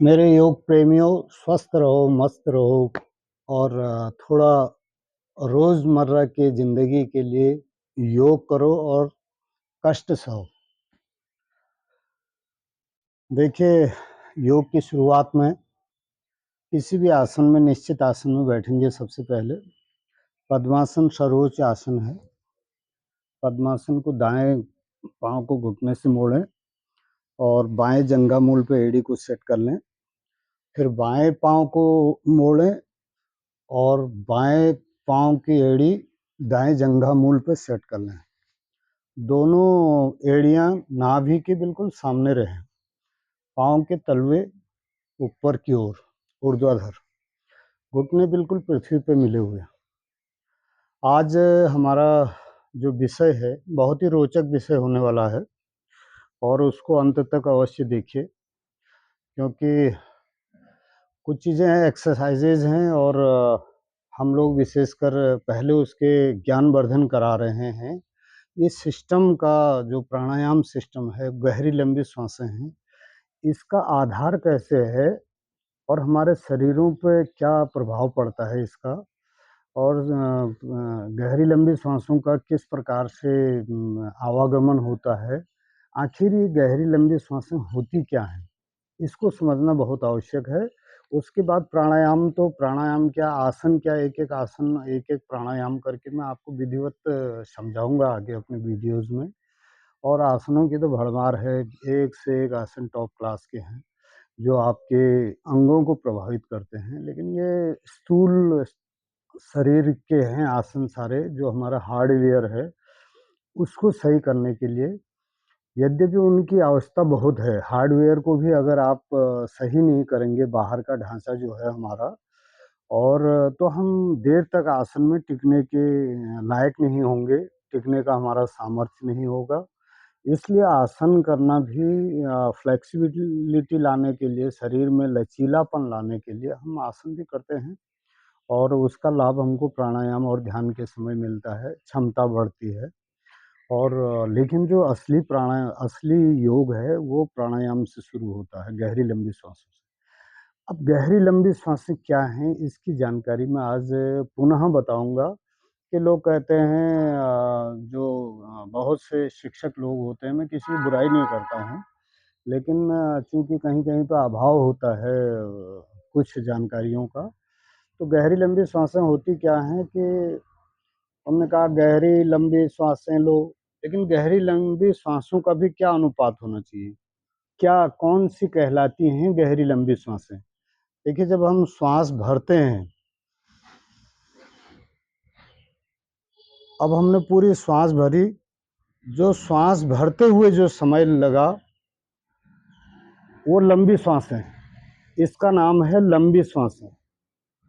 मेरे योग प्रेमियों, स्वस्थ रहो, मस्त रहो और थोड़ा रोज़मर्रा की ज़िंदगी के लिए योग करो और कष्ट सहो। देखिए, योग की शुरुआत में किसी भी आसन में निश्चित आसन में बैठेंगे सबसे पहले। पद्मासन सर्वोच्च आसन है। पद्मासन को दाएँ पाँव को घुटने से मोड़ें और बाएँ जंघामूल पे एड़ी को सेट कर लें। फिर बाएँ पाँव को मोड़ें और बाएँ पाँव की एड़ी दाएँ जंघामूल पे सेट कर लें। दोनों एड़ियाँ नाभि के बिल्कुल सामने रहें। पाँव के तलवे ऊपर की ओर ऊर्ध्वाधर, घुटने बिल्कुल पृथ्वी पे मिले हुए। आज हमारा जो विषय है बहुत ही रोचक विषय होने वाला है और उसको अंत तक अवश्य देखिए, क्योंकि कुछ चीज़ें हैं, एक्सरसाइजेज हैं और हम लोग विशेषकर पहले उसके ज्ञानवर्धन करा रहे हैं। इस सिस्टम का जो प्राणायाम सिस्टम है, गहरी लंबी सांसें हैं, इसका आधार कैसे है और हमारे शरीरों पे क्या प्रभाव पड़ता है इसका, और गहरी लंबी सांसों का किस प्रकार से आवागमन होता है। आखिर ये गहरी लंबी सांसें होती क्या हैं, इसको समझना बहुत आवश्यक है। उसके बाद प्राणायाम, तो प्राणायाम क्या, आसन क्या, एक-एक आसन, एक-एक प्राणायाम करके मैं आपको विधिवत समझाऊँगा आगे अपने वीडियोज़ में। और आसनों की तो भरमार है, एक से एक आसन टॉप क्लास के हैं, जो आपके अंगों को प्रभावित करते हैं। लेकिन ये स्थूल शरीर के हैं आसन सारे, जो हमारा हार्डवेयर है, उसको सही करने के लिए, यद्यपि उनकी आवश्यकता बहुत है। हार्डवेयर को भी अगर आप सही नहीं करेंगे, बाहर का ढाँचा जो है हमारा, और तो हम देर तक आसन में टिकने के लायक नहीं होंगे, टिकने का हमारा सामर्थ्य नहीं होगा। इसलिए आसन करना भी फ्लेक्सिबिलिटी लाने के लिए, शरीर में लचीलापन लाने के लिए हम आसन भी करते हैं और उसका लाभ हमको प्राणायाम और ध्यान के समय मिलता है, क्षमता बढ़ती है। और लेकिन जो असली योग है, वो प्राणायाम से शुरू होता है, गहरी लंबी श्वासों से। अब गहरी लंबी श्वासें क्या हैं, इसकी जानकारी मैं आज पुनः बताऊँगा। कि लोग कहते हैं, जो बहुत से शिक्षक लोग होते हैं, मैं किसी की बुराई नहीं करता हूँ, लेकिन चूँकि कहीं-कहीं पे अभाव होता है कुछ जानकारियों का, तो गहरी लंबी श्वासें होती क्या हैं कि उन्होंने कहा गहरी लंबी श्वासें लो, लेकिन गहरी लंबी श्वासों का भी क्या अनुपात होना चाहिए? क्या कौन-सी कहलाती हैं गहरी लंबी श्वासें? देखिए, जब हम श्वास भरते हैं, अब हमने पूरी श्वास भरी, जो श्वास भरते हुए जो समय लगा, वो लंबी श्वास है। इसका नाम है लंबी श्वासें।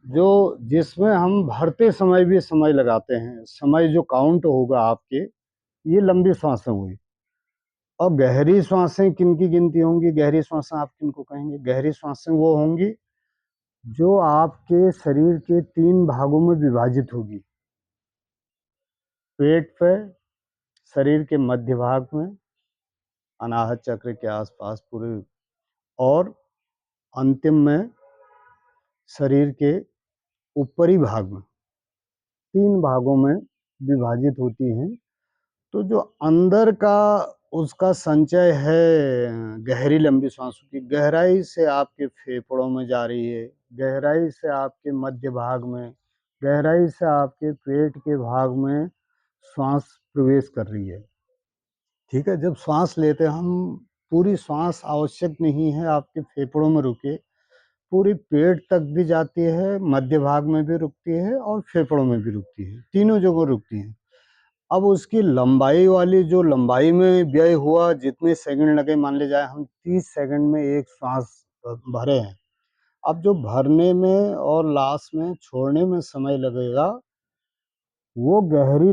जो जिसमें हम भरते समय भी समय लगाते हैं, समय जो काउंट होगा आपके, ये लंबी श्वासें हुई। और गहरी श्वासें किनकी गिनती होंगी? गहरी श्वासें आप किनको कहेंगे? गहरी श्वासें वो होंगी जो आपके शरीर के 3 भागों में विभाजित होगी। पेट पे, शरीर के मध्य भाग में, अनाहत चक्र के आसपास पूरे, और अंतिम में शरीर के ऊपरी भाग में, 3 भागों में विभाजित होती हैं। तो जो अंदर का उसका संचय है गहरी लंबी सांसों की, गहराई से आपके फेफड़ों में जा रही है, गहराई से आपके मध्य भाग में, गहराई से आपके पेट के भाग में श्वास प्रवेश कर रही है। ठीक है? जब श्वास लेते हैं हम, पूरी श्वास आवश्यक नहीं है आपके फेफड़ों में रुके, पूरी पेट तक भी जाती है, मध्य भाग में भी रुकती है और फेफड़ों में भी रुकती है, तीनों जगह रुकती है। अब उसकी लंबाई वाली, जो लंबाई में व्यय हुआ, जितने सेकंड लगे, मान ले जाए हम 30 सेकंड में एक श्वास भरे हैं। अब जो भरने में और लास्ट में छोड़ने में समय लगेगा, वो गहरी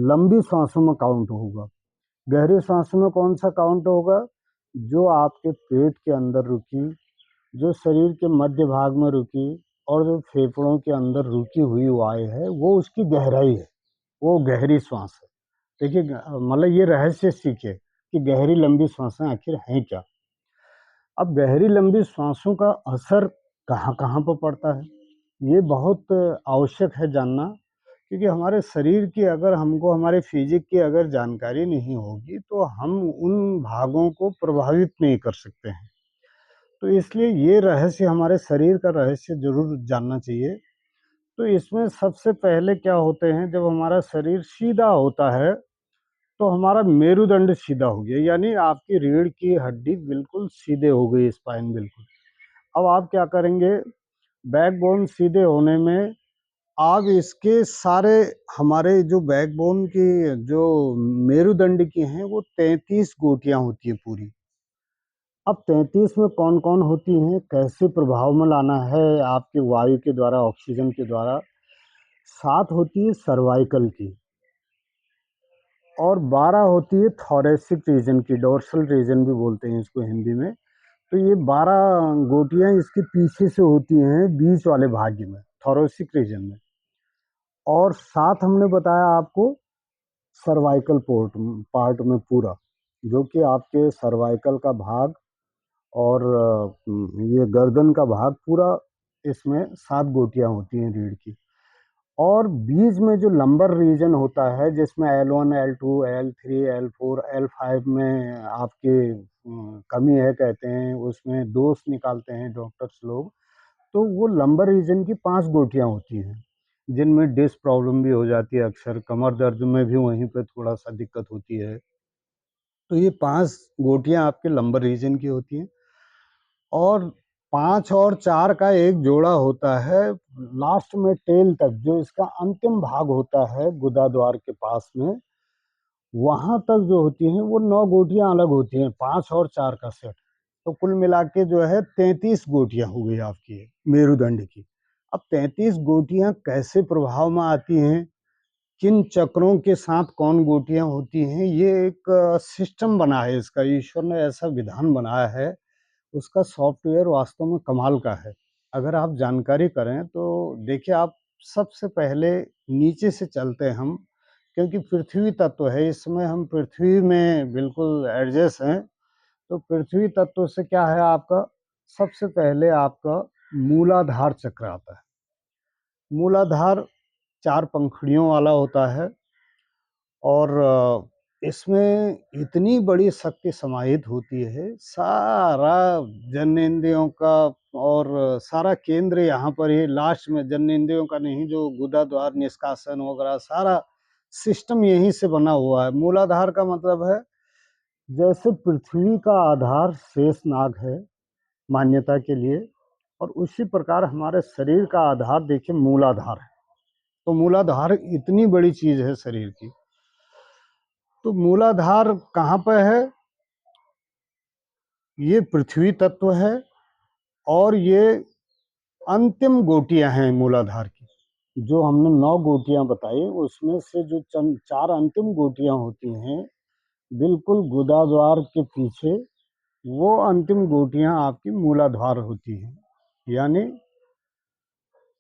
लंबी सांसों में काउंट होगा। गहरी सांसों में कौन सा काउंट होगा? जो आपके पेट के अंदर रुकी, जो शरीर के मध्य भाग में रुकी और जो फेफड़ों के अंदर रुकी हुई वायु है, वो उसकी गहराई है, वो गहरी श्वास है। देखिए, मतलब ये रहस्य सीखे कि गहरी लंबी श्वासें आखिर हैं क्या। अब गहरी लंबी सांसों का असर कहाँ-कहाँ पर पड़ता है, ये बहुत आवश्यक है जानना, क्योंकि हमारे शरीर की अगर हमको हमारे फिजिक की अगर जानकारी नहीं होगी, तो हम उन भागों को प्रभावित नहीं कर सकते हैं। तो इसलिए ये रहस्य हमारे शरीर का रहस्य ज़रूर जानना चाहिए। तो इसमें सबसे पहले क्या होते हैं, जब हमारा शरीर सीधा होता है, तो हमारा मेरुदंड सीधा हो गया, यानी आपकी रीढ़ की हड्डी बिल्कुल सीधे हो गई, स्पाइन बिल्कुल। अब आप क्या करेंगे, बैकबोन सीधे होने में आप इसके सारे हमारे जो बैकबोन की जो मेरुदंड की हैं, वो 33 गोटियाँ होती हैं पूरी। अब 33 में कौन-कौन होती हैं, कैसे प्रभाव में लाना है आपके वायु के द्वारा, ऑक्सीजन के द्वारा। 7 होती है सर्वाइकल की और 12 होती है थोरैसिक रीजन की, डोर्सल रीजन भी बोलते हैं इसको हिंदी में। तो ये 12 गोटियाँ इसके पीछे से होती हैं बीच वाले भाग में, थोरैसिक रीजन में। और 7 हमने बताया आपको सर्वाइकल पार्ट में पूरा, जो कि आपके सर्वाइकल का भाग और ये गर्दन का भाग पूरा, इसमें 7 गोटियाँ होती हैं रीढ़ की। और बीच में जो लंबर रीजन होता है, जिसमें L1, L2, L3, L4, L5 में आपके कमी है कहते हैं, उसमें दोष निकालते हैं डॉक्टर्स लोग। तो वो लंबर रीजन की 5 गोटियाँ होती हैं, जिनमें डिस्क प्रॉब्लम भी हो जाती है अक्सर, कमर दर्द में भी वहीं पे थोड़ा-सा दिक्कत होती है। तो ये 5 गोटियाँ आपके लंबर रीजन की होती हैं और 5 और 4 का एक जोड़ा होता है लास्ट में टेल तक, जो इसका अंतिम भाग होता है गुदा द्वार के पास में, वहाँ तक जो होती हैं वो 9 गोटियाँ अलग होती हैं, 5 और 4 का सेट। तो कुल मिला के जो है 33 गोटियाँ हो गई आपकी मेरुदंड की। अब 33 गोटियाँ कैसे प्रभाव में आती हैं, किन चक्रों के साथ कौन गोटियाँ होती हैं, ये एक सिस्टम बना है इसका, ईश्वर ने ऐसा विधान बनाया है, उसका सॉफ्टवेयर वास्तव में कमाल का है। अगर आप जानकारी करें तो देखिए, आप सबसे पहले नीचे से चलते हैं हम, क्योंकि पृथ्वी तत्व है, इस समय हम पृथ्वी में बिल्कुल एडजस्ट हैं। तो पृथ्वी तत्व से क्या है आपका, सबसे पहले आपका मूलाधार चक्र आता है। मूलाधार 4 पंखुड़ियों वाला होता है और इसमें इतनी बड़ी शक्ति समाहित होती है, सारा जननेंद्रियों का और सारा केंद्र यहाँ पर ही लास्ट में, जननेंद्रियों का नहीं, जो गुदा द्वार निष्कासन वगैरह सारा सिस्टम यहीं से बना हुआ है। मूलाधार का मतलब है, जैसे पृथ्वी का आधार शेषनाग है मान्यता के लिए, और उसी प्रकार हमारे शरीर का आधार देखिए मूलाधार है। तो मूलाधार इतनी बड़ी चीज है शरीर की। तो मूलाधार कहाँ पे है, ये पृथ्वी तत्व है और ये अंतिम गोटियां हैं मूलाधार की। जो हमने 9 गोटियां बताई, उसमें से जो 4 अंतिम गोटियां होती हैं बिल्कुल गुदाद्वार के पीछे, वो अंतिम गोटियां आपकी मूलाधार होती हैं। यानी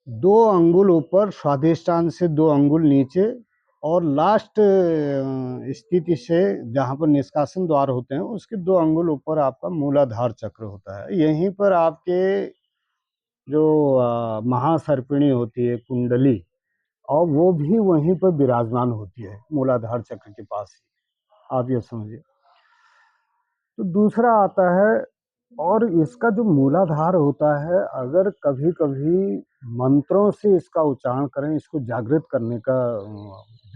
2 अंगुल ऊपर स्वादिष्टान से 2 अंगुल नीचे, और लास्ट स्थिति से जहाँ पर निष्कासन द्वार होते हैं, उसके 2 अंगुल ऊपर आपका मूलाधार चक्र होता है। यहीं पर आपके जो महासर्पिणी होती है कुंडली, और वो भी वहीं पर विराजमान होती है मूलाधार चक्र के पास ही, आप ये समझिए। तो दूसरा आता है, और इसका जो मूलाधार होता है, अगर कभी कभी मंत्रों से इसका उच्चारण करें, इसको जागृत करने का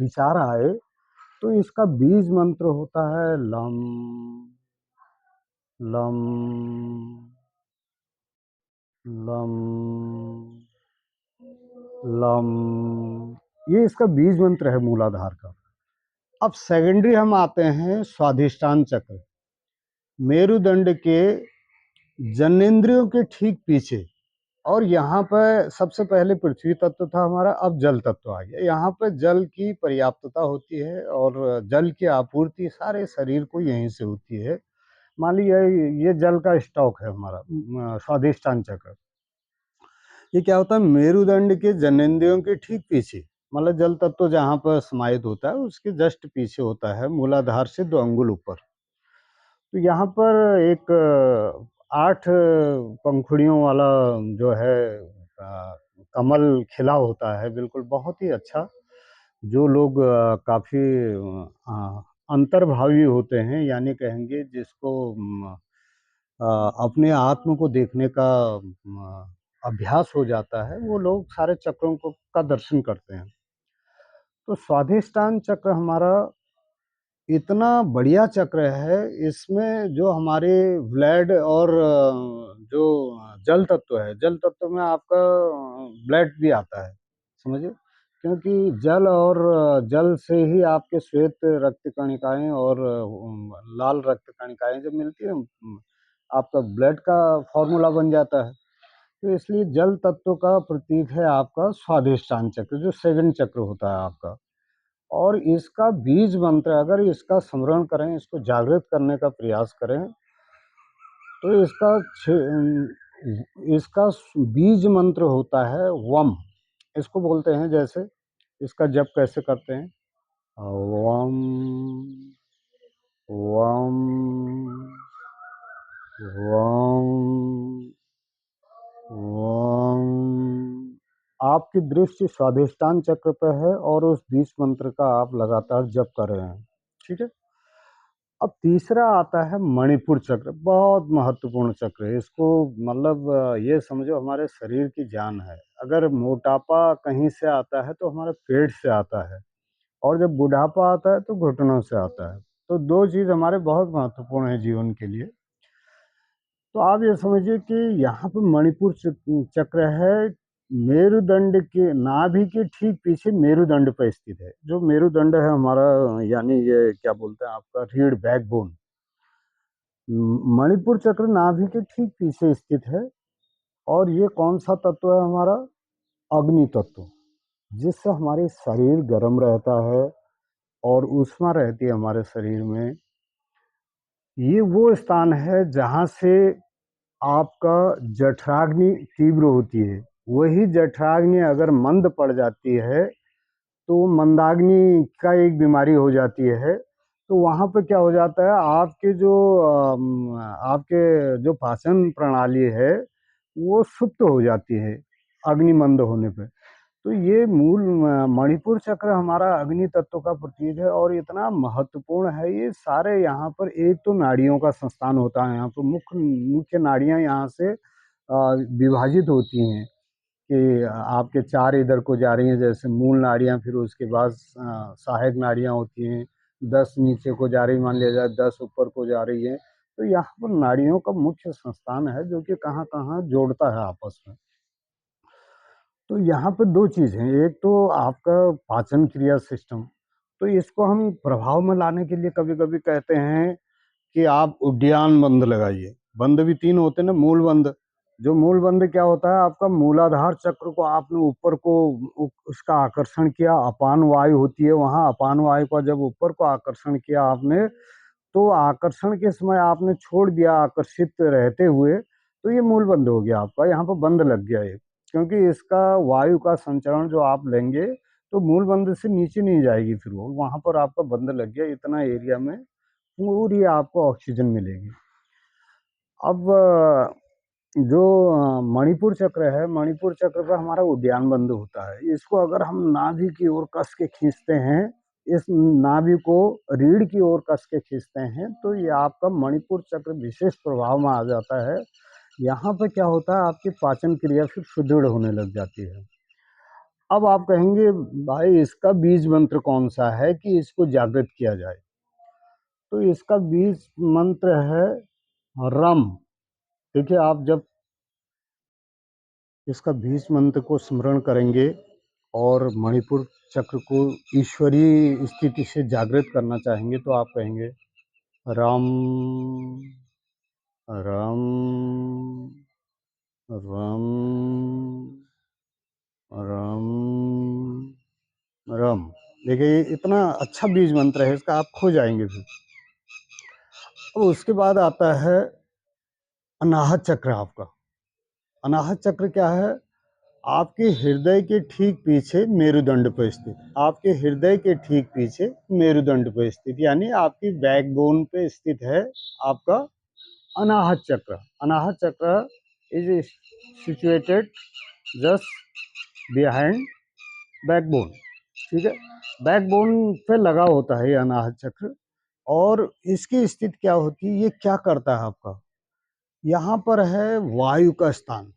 विचार आए, तो इसका बीज मंत्र होता है लम लम लम लम। ये इसका बीज मंत्र है मूलाधार का। अब सेकेंडरी हम आते हैं स्वाधिष्ठान चक्र, मेरुदंड के जनेंद्रियों के ठीक पीछे। और यहाँ पर सबसे पहले पृथ्वी तत्व था हमारा, अब जल तत्व आ गया। यहाँ पर जल की पर्याप्तता होती है और जल की आपूर्ति सारे शरीर को यहीं से होती है। मान लीजिए ये जल का स्टॉक है हमारा स्वादिष्टान चक्र। ये क्या होता है, मेरुदंड के जनेंद्रियों के ठीक पीछे, मतलब जल तत्व जहाँ पर समाहित होता है उसके जस्ट पीछे होता है, मूलाधार से 2 अंगुल ऊपर। तो यहाँ पर एक 8 पंखुड़ियों वाला जो है कमल खिला होता है, बिल्कुल बहुत ही अच्छा। जो लोग काफ़ी अंतर्भावी होते हैं, यानी कहेंगे जिसको अपने आत्म को देखने का अभ्यास हो जाता है, वो लोग सारे चक्रों को का दर्शन करते हैं। तो स्वाधिष्ठान चक्र हमारा इतना बढ़िया चक्र है, इसमें जो हमारे ब्लड और जो जल तत्व है, जल तत्व में आपका ब्लड भी आता है, समझिए। क्योंकि जल और जल से ही आपके श्वेत रक्त कणिकाएँ और लाल रक्त कणिकाएँ जब मिलती हैं, आपका ब्लड का फ़ॉर्मूला बन जाता है। तो इसलिए जल तत्व का प्रतीक है आपका स्वाधिष्ठान चक्र, जो 7 चक्र होता है आपका। और इसका बीज मंत्र अगर इसका स्मरण करें, इसको जागृत करने का प्रयास करें, तो इसका बीज मंत्र होता है वम। इसको बोलते हैं जैसे, इसका जप कैसे करते हैं, वम वम वम वम। आपकी दृष्टि स्वाधिष्ठान चक्र पे है और उस बीज मंत्र का आप लगातार जप कर रहे हैं, ठीक है। अब तीसरा आता है मणिपुर चक्र, बहुत महत्वपूर्ण चक्र है। इसको मतलब ये समझो हमारे शरीर की जान है। अगर मोटापा कहीं से आता है तो हमारे पेट से आता है, और जब बुढ़ापा आता है तो घुटनों से आता है। तो दो चीज़ हमारे बहुत महत्वपूर्ण है जीवन के लिए। तो आप ये समझिए कि यहाँ पे मणिपुर चक्र है, मेरुदंड के नाभि के ठीक पीछे मेरुदंड पे स्थित है। जो मेरुदंड है हमारा, यानी ये क्या बोलते हैं आपका रीढ़, बैकबोन। मणिपुर चक्र नाभि के ठीक पीछे स्थित है। और ये कौन सा तत्व है हमारा, अग्नि तत्व, जिससे हमारे शरीर गर्म रहता है और ऊष्मा रहती है हमारे शरीर में। ये वो स्थान है जहाँ से आपका जठराग्नि तीव्र होती है। वही जठराग्नि अगर मंद पड़ जाती है तो मंदाग्नि का एक बीमारी हो जाती है। तो वहाँ पे क्या हो जाता है, आपके जो पाचन प्रणाली है वो सुप्त हो जाती है अग्नि मंद होने पे। तो ये मूल मणिपुर चक्र हमारा अग्नि तत्व का प्रतीक है और इतना महत्वपूर्ण है। ये सारे यहाँ पर, एक तो नाड़ियों का संस्थान होता है यहाँ पर, मुख्य मुख्य नाड़ियाँ यहाँ से विभाजित होती हैं कि आपके 4 इधर को जा रही हैं, जैसे मूल नाड़ियाँ, फिर उसके बाद सहायक नाड़ियाँ होती हैं। 10 नीचे को जा रही, मान लिया जाए 10 ऊपर को जा रही है। तो यहाँ पर नाड़ियों का मुख्य संस्थान है जो कि कहाँ कहाँ जोड़ता है आपस में। तो यहाँ पे 2 चीज़ हैं, एक तो आपका पाचन क्रिया सिस्टम। तो इसको हम प्रभाव में लाने के लिए कभी-कभी कहते हैं कि आप उड्डयन बंद लगाइए। बंद भी 3 होते हैं ना, मूल बंद। जो मूल बंद क्या होता है, आपका मूलाधार चक्र को आपने ऊपर को उसका आकर्षण किया, अपान वायु होती है वहाँ, अपान वायु का जब ऊपर को आकर्षण किया आपने, तो आकर्षण के समय आपने छोड़ दिया आकर्षित रहते हुए, तो ये मूल बंद हो गया आपका, यहाँ पर बंद लग गया ये। क्योंकि इसका वायु का संचरण जो आप लेंगे तो मूल बंद से नीचे नहीं जाएगी, फिर वो वहाँ पर आपका बंद लग गया, इतना एरिया में पूरी आपको ऑक्सीजन मिलेगी। अब जो मणिपुर चक्र है, मणिपुर चक्र पर हमारा उद्यान बंद होता है। इसको अगर हम नाभि की ओर कस के खींचते हैं, इस नाभि को रीढ़ की ओर कस के खींचते हैं, तो ये आपका मणिपुर चक्र विशेष प्रभाव में आ जाता है। यहाँ पे क्या होता है, आपकी पाचन क्रिया फिर सुदृढ़ होने लग जाती है। अब आप कहेंगे भाई इसका बीज मंत्र कौन सा है कि इसको जागृत किया जाए। तो इसका बीज मंत्र है रम। देखिए, आप जब इसका बीज मंत्र को स्मरण करेंगे और मणिपुर चक्र को ईश्वरीय स्थिति से जागृत करना चाहेंगे, तो आप कहेंगे रम रम रम रम रम। देखिए, ये इतना अच्छा बीज मंत्र है, इसका आप खो जाएंगे फिर। अब उसके बाद आता है अनाहत चक्र आपका। अनाहत चक्र क्या है, आपके हृदय के ठीक पीछे मेरुदंड पर स्थित, आपके हृदय के ठीक पीछे मेरुदंड पर स्थित, यानी आपकी बैकबोन पे स्थित है आपका अनाहत चक्र। अनाहत चक्र is situated just behind backbone. ठीक है, बैकबोन पे लगा होता है ये अनाहत चक्र। और इसकी स्थिति क्या होती है, ये क्या करता है आपका, यहाँ पर है वायु का स्थान।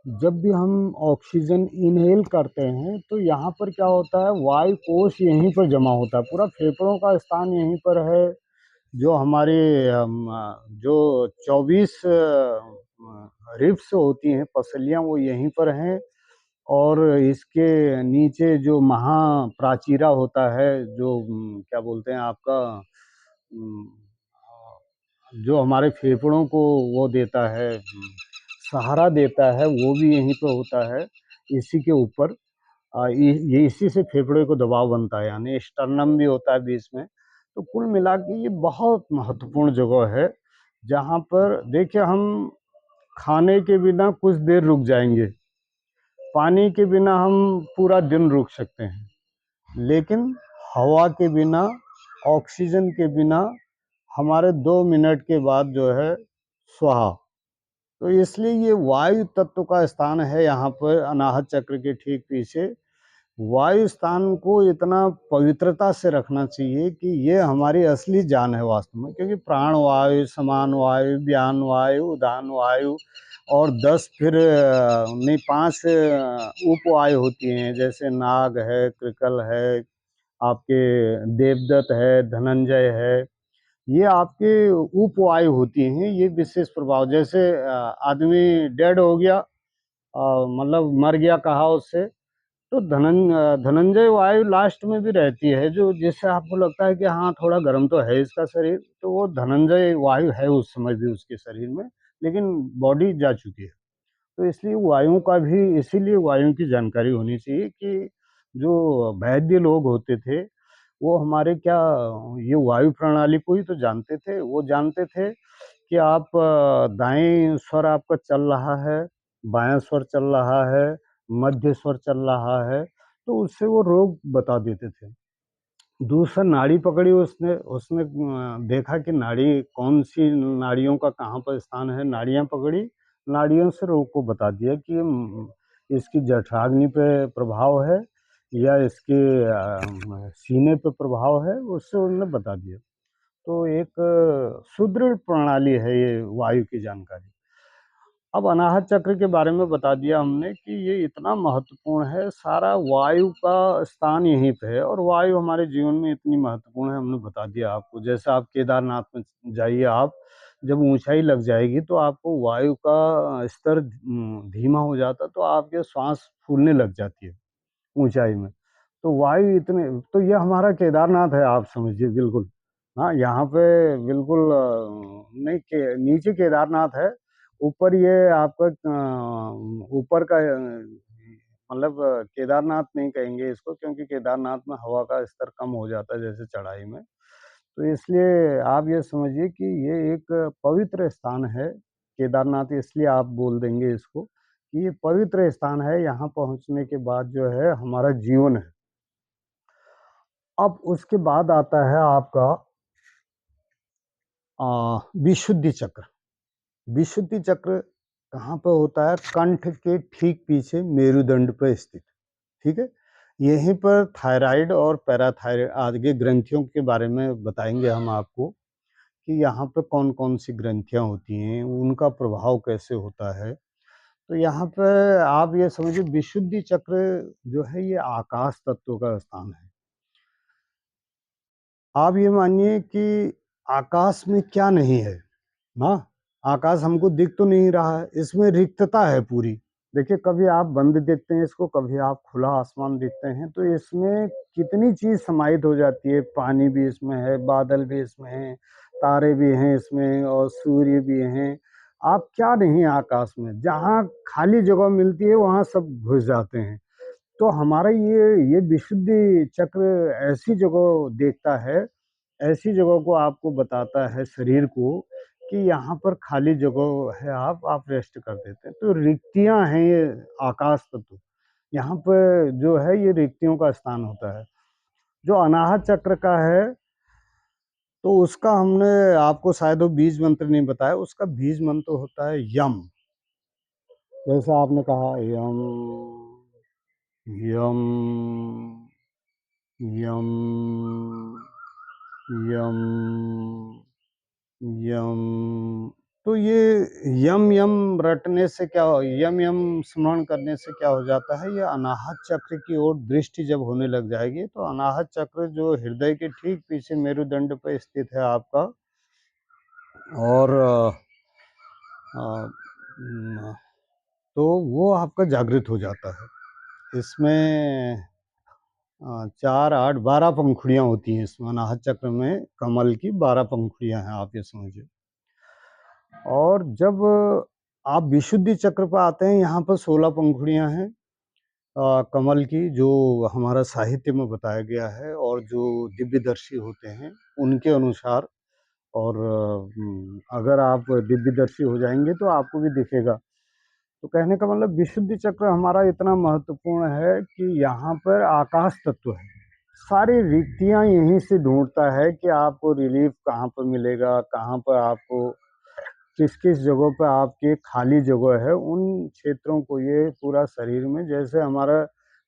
जब भी हम ऑक्सीजन इनहेल करते हैं तो यहाँ पर क्या होता है, वायु कोश यहीं पर जमा होता है, पूरा फेफड़ों का स्थान यहीं पर है। जो हमारे जो 24 रिब्स होती हैं, पसलियाँ, वो यहीं पर हैं। और इसके नीचे जो महाप्राचीरा होता है, जो क्या बोलते हैं आपका, अम, जो हमारे फेफड़ों को वो देता है, सहारा देता है, वो भी यहीं पे होता है, इसी के ऊपर। ये इसी से फेफड़े को दबाव बनता है, यानी स्टर्नम भी होता है बीच में। तो कुल मिला के ये बहुत महत्वपूर्ण जगह है, जहाँ पर देखिए हम खाने के बिना कुछ देर रुक जाएंगे, पानी के बिना हम पूरा दिन रुक सकते हैं, लेकिन हवा के बिना, ऑक्सीजन के बिना हमारे 2 मिनट के बाद जो है स्वाहा। तो इसलिए ये वायु तत्व का स्थान है यहाँ पर अनाहत चक्र के ठीक पीछे। वायु स्थान को इतना पवित्रता से रखना चाहिए कि ये हमारी असली जान है वास्तव में, क्योंकि प्राण वायु, समान वायु, व्यान वायु, उदान वायु और 10 फिर नहीं 5 उपवायु होती हैं, जैसे नाग है, कृकल है, आपके देवदत्त है, धनंजय है। ये आपके उपवायु होती हैं। ये विशेष प्रभाव, जैसे आदमी डेड हो गया, मतलब मर गया कहा उससे, तो धनंजय वायु लास्ट में भी रहती है, जो जिससे आपको लगता है कि हाँ थोड़ा गर्म तो है इसका शरीर, तो वो धनंजय वायु है उस समय भी उसके शरीर में, लेकिन बॉडी जा चुकी है। तो इसलिए वायु का भी, इसीलिए वायु की जानकारी होनी चाहिए कि जो वैद्य लोग होते थे वो हमारे क्या, ये वायु प्रणाली को ही तो जानते थे। वो जानते थे कि आप दाएं स्वर आपका चल रहा है, बायां स्वर चल रहा है, मध्य स्वर चल रहा है, तो उससे वो रोग बता देते थे। दूसरा नाड़ी पकड़ी उसने उसने देखा कि नाड़ी कौन सी, नाड़ियों का कहाँ पर स्थान है, नाड़ियाँ पकड़ी, नाड़ियों से रोग को बता दिया कि इसकी जठराग्नि पे प्रभाव है या इसके सीने पे प्रभाव है, उससे उन्होंने बता दिया। तो एक सुदृढ़ प्रणाली है ये वायु की जानकारी। अब अनाहत चक्र के बारे में बता दिया हमने कि ये इतना महत्वपूर्ण है, सारा वायु का स्थान यहीं पे है, और वायु हमारे जीवन में इतनी महत्वपूर्ण है, हमने बता दिया आपको। जैसे आप केदारनाथ में जाइए, आप जब ऊंचाई लग जाएगी तो आपको वायु का स्तर धीमा हो जाता, तो आपके श्वास फूलने लग जाती है ऊंचाई में। तो वायु इतने, तो ये हमारा केदारनाथ है, आप समझिए बिल्कुल। हाँ, यहाँ पे बिल्कुल नहीं के नीचे केदारनाथ है, ऊपर ये आपका ऊपर का मतलब केदारनाथ नहीं कहेंगे इसको, क्योंकि केदारनाथ में हवा का स्तर कम हो जाता है जैसे चढ़ाई में। तो इसलिए आप ये समझिए कि ये एक पवित्र स्थान है केदारनाथ, इसलिए आप बोल देंगे इसको कि ये पवित्र स्थान है। यहाँ पहुँचने के बाद जो है हमारा जीवन है। अब उसके बाद आता है आपका विशुद्धि चक्र। विशुद्धि चक्र कहाँ पे होता है, कंठ के ठीक पीछे मेरुदंड पर स्थित। ठीक है, यहीं पर थायराइड और पैराथायराइड आदि ग्रंथियों के बारे में बताएंगे हम आपको कि यहाँ पे कौन कौन सी ग्रंथियाँ होती हैं, उनका प्रभाव कैसे होता है। तो यहाँ पे आप ये समझिए विशुद्धि चक्र जो है ये आकाश तत्व का स्थान है। आप ये मानिए कि आकाश में क्या नहीं है, हाँ, आकाश हमको दिख तो नहीं रहा है, इसमें रिक्तता है पूरी। देखिए, कभी आप बंद देखते हैं इसको, कभी आप खुला आसमान देखते हैं, तो इसमें कितनी चीज समाहित हो जाती है। पानी भी इसमें है, बादल भी इसमें है, तारे भी हैं इसमें, और सूर्य भी हैं। आप क्या नहीं है आकाश में, जहाँ खाली जगह मिलती है वहाँ सब घुस जाते हैं। तो हमारा ये विशुद्धि चक्र ऐसी जगह देखता है, ऐसी जगह को आपको बताता है शरीर को कि यहाँ पर खाली जगह है, आप रेस्ट कर देते हैं। तो रिक्तियाँ हैं ये आकाश तत्व, यहाँ पे जो है ये रिक्तियों का स्थान होता है। जो अनाहत चक्र का है, तो उसका हमने आपको शायद वो बीज मंत्र नहीं बताया, उसका बीज मंत्र होता है यम। जैसा आपने कहा यम यम यम यम यम। तो ये यम यम रटने से क्या हो, यम यम स्मरण करने से क्या हो जाता है, ये अनाहत चक्र की ओर दृष्टि जब होने लग जाएगी, तो अनाहत चक्र जो हृदय के ठीक पीछे मेरुदंड पर स्थित है आपका, और तो वो आपका जागृत हो जाता है। इसमें 4, 8, 12 पंखुड़ियाँ होती हैं इसमें, अनाहत चक्र में कमल की 12 पंखुड़ियाँ हैं, आप ये समझिए। और जब आप विशुद्धि चक्र पर आते हैं, यहाँ पर 16 पंखुड़ियाँ हैं कमल की, जो हमारा साहित्य में बताया गया है, और जो दिव्यदर्शी होते हैं उनके अनुसार। और अगर आप दिव्यदर्शी हो जाएंगे तो आपको भी दिखेगा। तो कहने का मतलब विशुद्धि चक्र हमारा इतना महत्वपूर्ण है कि यहाँ पर आकाश तत्व है, सारी रिक्तियाँ यहीं से ढूंढता है कि आपको रिलीफ कहाँ पर मिलेगा, कहाँ पर आपको किस किस जगहों पर आपके खाली जगह है, उन क्षेत्रों को ये पूरा शरीर में, जैसे हमारा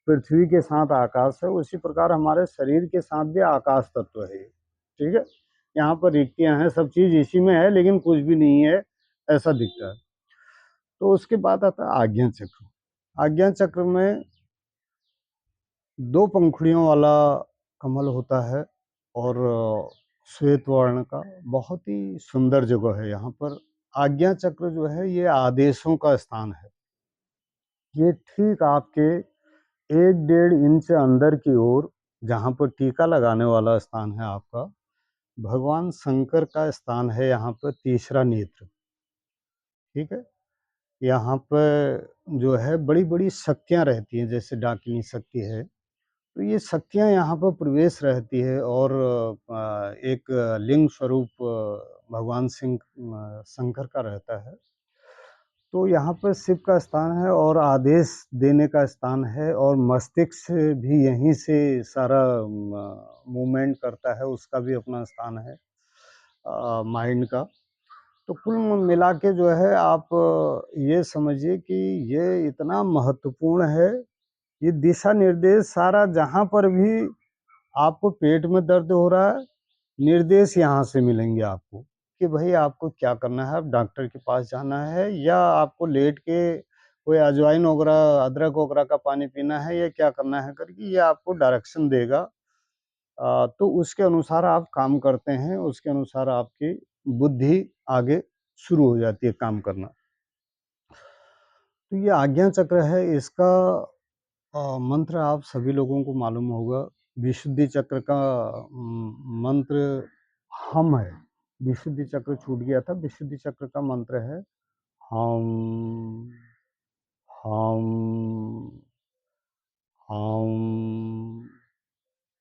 पृथ्वी के साथ आकाश है, उसी प्रकार हमारे शरीर के साथ भी आकाश तत्व है। ठीक है, यहाँ पर रिक्तियाँ हैं, सब चीज़ इसी में है लेकिन कुछ भी नहीं है, ऐसा दिखता है। तो उसके बाद आता है आज्ञा चक्र। आज्ञा चक्र में 2 पंखुड़ियों वाला कमल होता है, और श्वेत वर्ण का, बहुत ही सुंदर जगह है। यहाँ पर आज्ञा चक्र जो है ये आदेशों का स्थान है। ये ठीक आपके 1-1.5 इंच अंदर की ओर, जहाँ पर टीका लगाने वाला स्थान है आपका, भगवान शंकर का स्थान है यहाँ पर, तीसरा नेत्र। ठीक है, यहाँ पर जो है बड़ी बड़ी शक्तियाँ रहती हैं, जैसे डाकिनी शक्ति है, तो ये शक्तियाँ यहाँ पर प्रवेश रहती है। और एक लिंग स्वरूप भगवान शंकर का रहता है। तो यहाँ पर शिव का स्थान है, और आदेश देने का स्थान है, और मस्तिष्क भी यहीं से सारा मूवमेंट करता है, उसका भी अपना स्थान है माइंड का। तो कुल मिला के जो है आप ये समझिए कि ये इतना महत्वपूर्ण है। ये दिशा निर्देश सारा, जहाँ पर भी आपको पेट में दर्द हो रहा है, निर्देश यहाँ से मिलेंगे आपको कि भाई आपको क्या करना है, आप डॉक्टर के पास जाना है, या आपको लेट के कोई अजवाइन वगैरह, अदरक वगैरह का पानी पीना है, या क्या करना है करके ये आपको डायरेक्शन देगा। तो उसके अनुसार आप काम करते हैं, उसके अनुसार आपकी बुद्धि आगे शुरू हो जाती है काम करना। तो ये आज्ञा चक्र है, इसका मंत्र आप सभी लोगों को मालूम होगा। विशुद्धि चक्र का मंत्र हम है। विशुद्धि चक्र छूट गया था, विशुद्धि चक्र का मंत्र है हम हम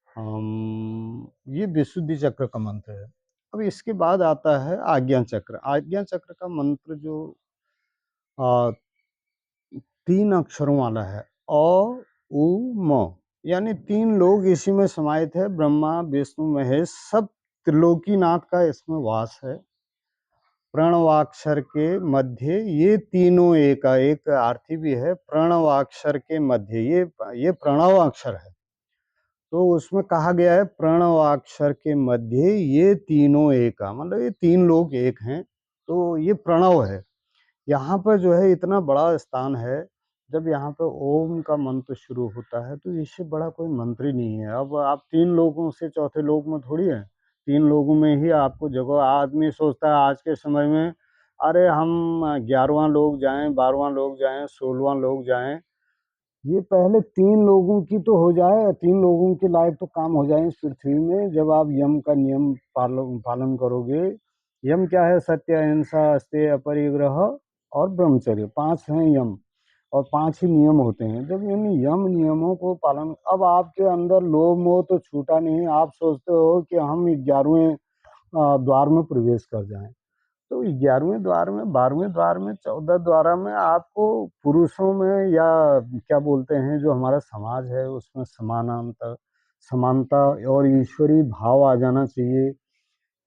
हम ये विशुद्धि चक्र का मंत्र है। अब इसके बाद आता है आज्ञा चक्र। आज्ञा चक्र का मंत्र जो 3 अक्षरों वाला है, अ उ म, यानी 3 लोग इसी में समाहित है, ब्रह्मा विष्णु महेश, सब त्रिलोकीनाथ का इसमें वास है। प्रणवाक्षर के मध्य ये तीनों एक आरती भी है, प्रणवाक्षर के मध्य, ये प्रणव अक्षर है। तो उसमें कहा गया है प्रणवाक्षर के मध्य ये तीनों एक, मतलब ये 3 लोग एक हैं, तो ये प्रणव है। यहाँ पर जो है इतना बड़ा स्थान है, जब यहाँ पे ओम का मंत्र शुरू होता है तो इससे बड़ा कोई मंत्र ही नहीं है। अब आप 3 लोगों से चौथे लोग में थोड़ी है, 3 लोगों में ही आपको जगह। आदमी सोचता है आज के समय में, अरे हम 11वां लोग जाएं, 12वां लोग जाएं, 16वां लोग जाएं। ये पहले 3 लोगों की तो हो जाए, 3 लोगों के लायक तो काम हो जाए इस पृथ्वी में, जब आप यम का नियम पालन करोगे। यम क्या है? सत्य, अहिंसा, अस्तेय, अपरिग्रह और ब्रह्मचर्य, 5 हैं यम, और 5 ही नियम होते हैं। जब इन यम नियमों को पालन, अब आपके अंदर लोभ मोह तो छूटा नहीं, आप सोचते हो कि हम 11वें द्वार में प्रवेश कर जाएं। तो 11वें द्वार में, 12वें द्वार में, 14 द्वार में आपको पुरुषों में, या क्या बोलते हैं, जो हमारा समाज है उसमें समानता और ईश्वरीय भाव आ जाना चाहिए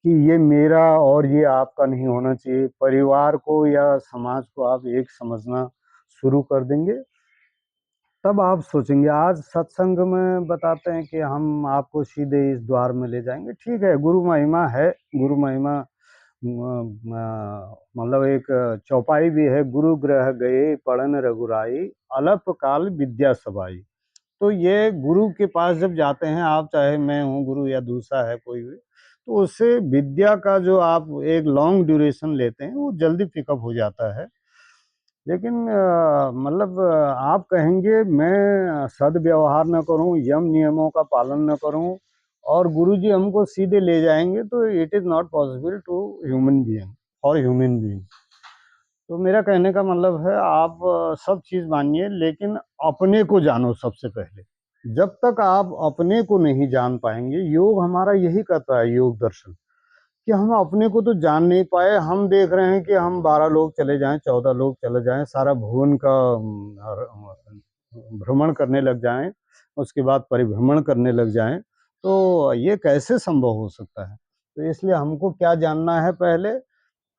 कि ये मेरा और ये आपका नहीं होना चाहिए। परिवार को या समाज को आप एक समझना शुरू कर देंगे, तब आप सोचेंगे। आज सत्संग में बताते हैं कि हम आपको सीधे इस द्वार में ले जाएंगे, ठीक है, गुरु महिमा है। गुरु महिमा मतलब एक चौपाई भी है, गुरु ग्रह गए पढ़न रघुराई, अल्प काल विद्या सबाई। तो ये गुरु के पास जब जाते हैं आप, चाहे मैं हूँ गुरु या दूसरा है कोई भी, तो उससे विद्या का जो आप एक लॉन्ग ड्यूरेशन लेते हैं वो जल्दी पिकअप हो जाता है। लेकिन मतलब आप कहेंगे मैं सद्व्यवहार न करूं, यम नियमों का पालन न करूं और गुरुजी हमको सीधे ले जाएंगे, तो it is not possible to human being और ह्यूमन बीइंग। तो मेरा कहने का मतलब है, आप सब चीज़ मानिए लेकिन अपने को जानो सबसे पहले। जब तक आप अपने को नहीं जान पाएंगे, योग हमारा यही करता है, योग दर्शन, कि हम अपने को तो जान नहीं पाए। हम देख रहे हैं कि हम 12 लोग चले जाएं, 14 लोग चले जाएं, सारा भुवन का भ्रमण करने लग जाएं, उसके बाद परिभ्रमण करने लग जाएं, तो ये कैसे संभव हो सकता है? तो इसलिए हमको क्या जानना है, पहले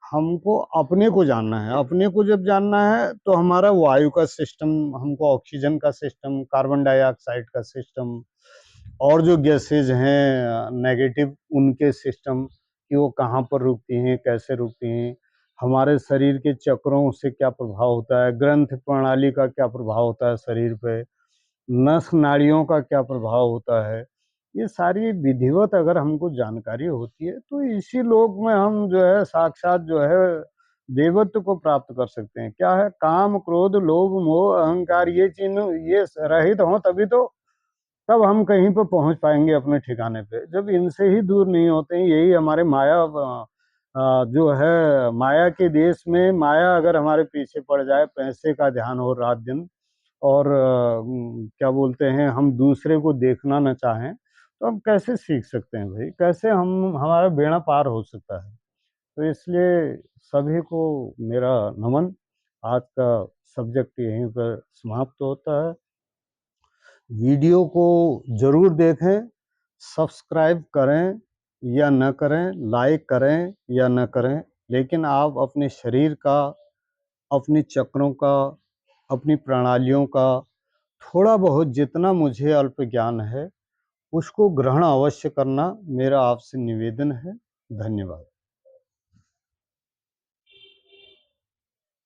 हमको अपने को जानना है। अपने को जब जानना है तो हमारा वायु का सिस्टम, हमको ऑक्सीजन का सिस्टम, कार्बन डाइऑक्साइड का सिस्टम और जो गैसेज हैं नेगेटिव, उनके सिस्टम कि वो कहाँ पर रुकती हैं, कैसे रुकती हैं, हमारे शरीर के चक्रों से क्या प्रभाव होता है, ग्रंथ प्रणाली का क्या प्रभाव होता है शरीर पे, नस नाड़ियों का क्या प्रभाव होता है। ये सारी विधिवत अगर हमको जानकारी होती है तो इसी लोक में हम जो है साक्षात जो है देवत्व को प्राप्त कर सकते हैं। क्या है, काम क्रोध लोभ मोह अहंकार, ये चिन्ह ये रहित हों तभी तो, तब हम कहीं पर पहुंच पाएंगे अपने ठिकाने पे। जब इनसे ही दूर नहीं होते हैं, यही हमारे माया जो है, माया के देश में माया अगर हमारे पीछे पड़ जाए, पैसे का ध्यान हो रात दिन, और क्या बोलते हैं, हम दूसरे को देखना न चाहें, तो हम कैसे सीख सकते हैं भाई? कैसे हम, हमारा बेड़ा पार हो सकता है? तो इसलिए सभी को मेरा नमन। आज का सब्जेक्ट यहीं पर समाप्त होता है। वीडियो को ज़रूर देखें, सब्सक्राइब करें या न करें, लाइक करें या न करें, लेकिन आप अपने शरीर का, अपने चक्रों का, अपनी प्रणालियों का थोड़ा बहुत जितना मुझे अल्प ज्ञान है, उसको ग्रहण अवश्य करना मेरा आपसे निवेदन है। धन्यवाद।